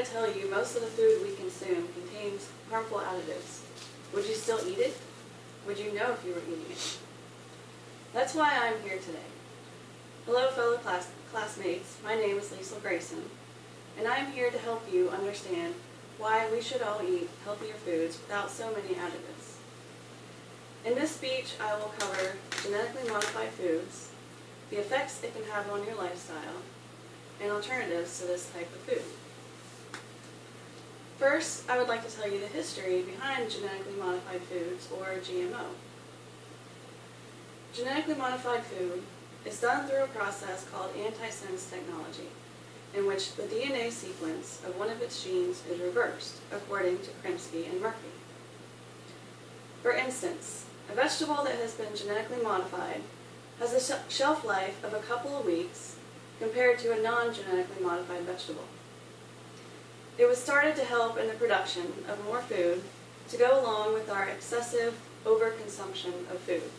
try to tell you most of the food we consume contains harmful additives. Would you still eat it? Would you know if you were eating it? That's why I'm here today. Hello fellow classmates, my name is Leisel Grayson, and I'm here to help you understand why we should all eat healthier foods without so many additives. In this speech, I will cover genetically modified foods, the effects it can have on your lifestyle, and alternatives to this type of food. First, I would like to tell you the history behind genetically modified foods, or GMO. Genetically modified food is done through a process called antisense technology, in which the DNA sequence of one of its genes is reversed, according to Kremsky and Murphy. For instance, a vegetable that has been genetically modified has a shelf life of a couple of weeks compared to a non-genetically modified vegetable. It was started to help in the production of more food to go along with our excessive overconsumption of food.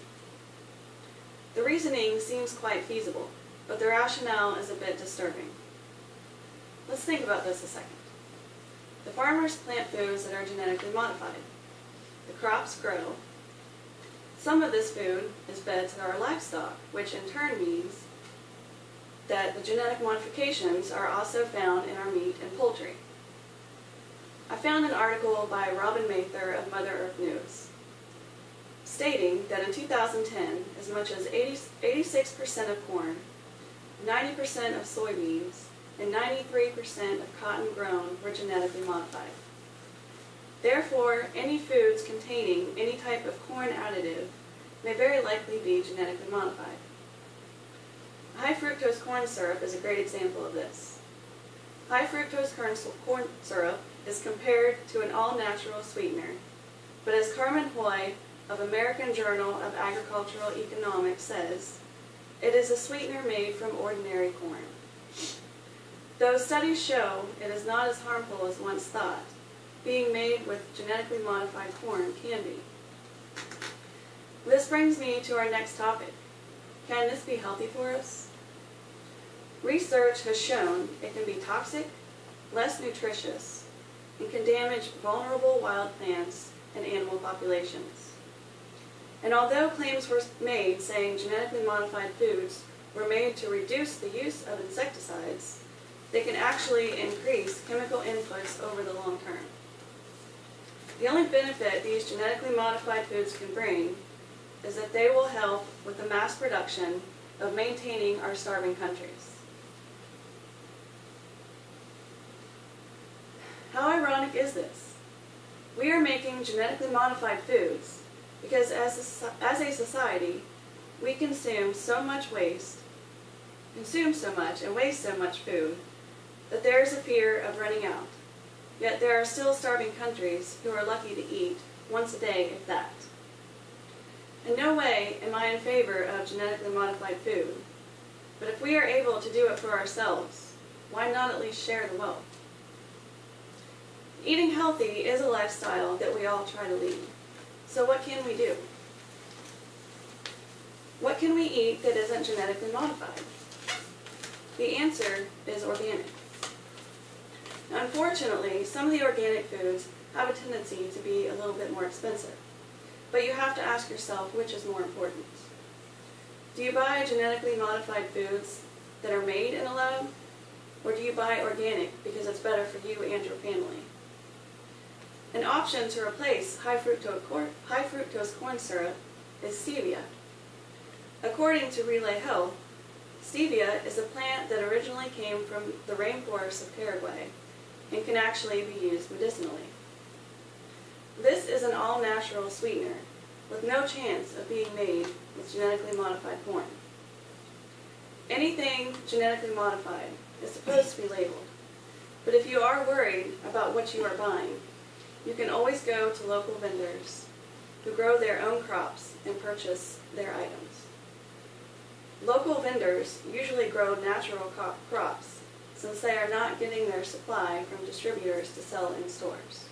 The reasoning seems quite feasible, but the rationale is a bit disturbing. Let's think about this a second. The farmers plant foods that are genetically modified. The crops grow. Some of this food is fed to our livestock, which in turn means that the genetic modifications are also found in our meat and poultry. I found an article by Robin Mather of Mother Earth News stating that in 2010, as much as 86% of corn, 90% of soybeans, and 93% of cotton grown were genetically modified. Therefore, any foods containing any type of corn additive may very likely be genetically modified. High fructose corn syrup is a great example of this. High fructose corn syrup is compared to an all-natural sweetener, but as Carmen Hoy of American Journal of Agricultural Economics says, it is a sweetener made from ordinary corn. Though studies show it is not as harmful as once thought, being made with genetically modified corn can be. This brings me to our next topic. Can this be healthy for us? Research has shown it can be toxic, less nutritious, and can damage vulnerable wild plants and animal populations. And although claims were made saying genetically modified foods were made to reduce the use of insecticides, they can actually increase chemical inputs over the long term. The only benefit these genetically modified foods can bring is that they will help with the mass production of maintaining our starving countries. How ironic is this? We are making genetically modified foods because as a society, we consume so much and waste so much food that there is a fear of running out. Yet there are still starving countries who are lucky to eat once a day, if that. In no way am I in favor of genetically modified food, but if we are able to do it for ourselves, why not at least share the wealth? Eating healthy is a lifestyle that we all try to lead. So what can we do? What can we eat that isn't genetically modified? The answer is organic. Now, unfortunately, some of the organic foods have a tendency to be a little bit more expensive. But you have to ask yourself which is more important. Do you buy genetically modified foods that are made in a lab? Or do you buy organic because it's better for you and your family? An option to replace high fructose corn syrup is stevia. According to Relay Health, stevia is a plant that originally came from the rainforests of Paraguay and can actually be used medicinally. This is an all-natural sweetener with no chance of being made with genetically modified corn. Anything genetically modified is supposed to be labeled, but if you are worried about what you are buying, you can always go to local vendors who grow their own crops and purchase their items. Local vendors usually grow natural crops since they are not getting their supply from distributors to sell in stores.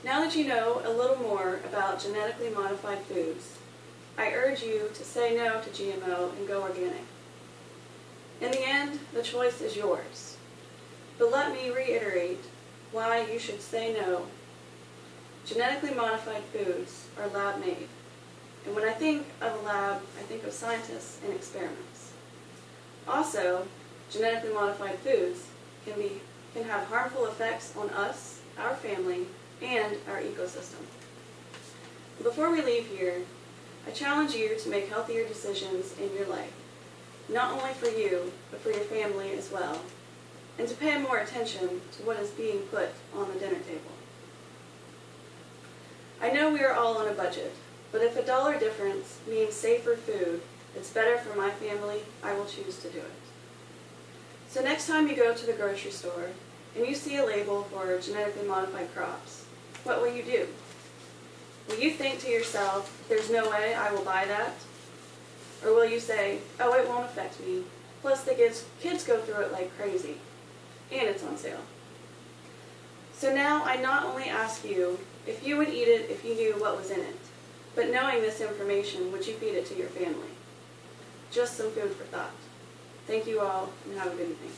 Now that you know a little more about genetically modified foods, I urge you to say no to GMO and go organic. In the end, the choice is yours. but let me reiterate why you should say no. Genetically modified foods are lab-made, and when I think of a lab, I think of scientists and experiments. Also, genetically modified foods can have harmful effects on us, our family, and our ecosystem. Before we leave here, I challenge you to make healthier decisions in your life, not only for you, but for your family as well, and to pay more attention to what is being put on the dinner table. I know we are all on a budget, but if $1 difference means safer food that's better for my family, I will choose to do it. So next time you go to the grocery store and you see a label for genetically modified crops, what will you do? Will you think to yourself, there's no way I will buy that? Or will you say, oh, it won't affect me, plus the kids go through it like crazy, and it's on sale. So now I not only ask you if you would eat it if you knew what was in it, but knowing this information, would you feed it to your family? Just some food for thought. Thank you all, and have a good evening.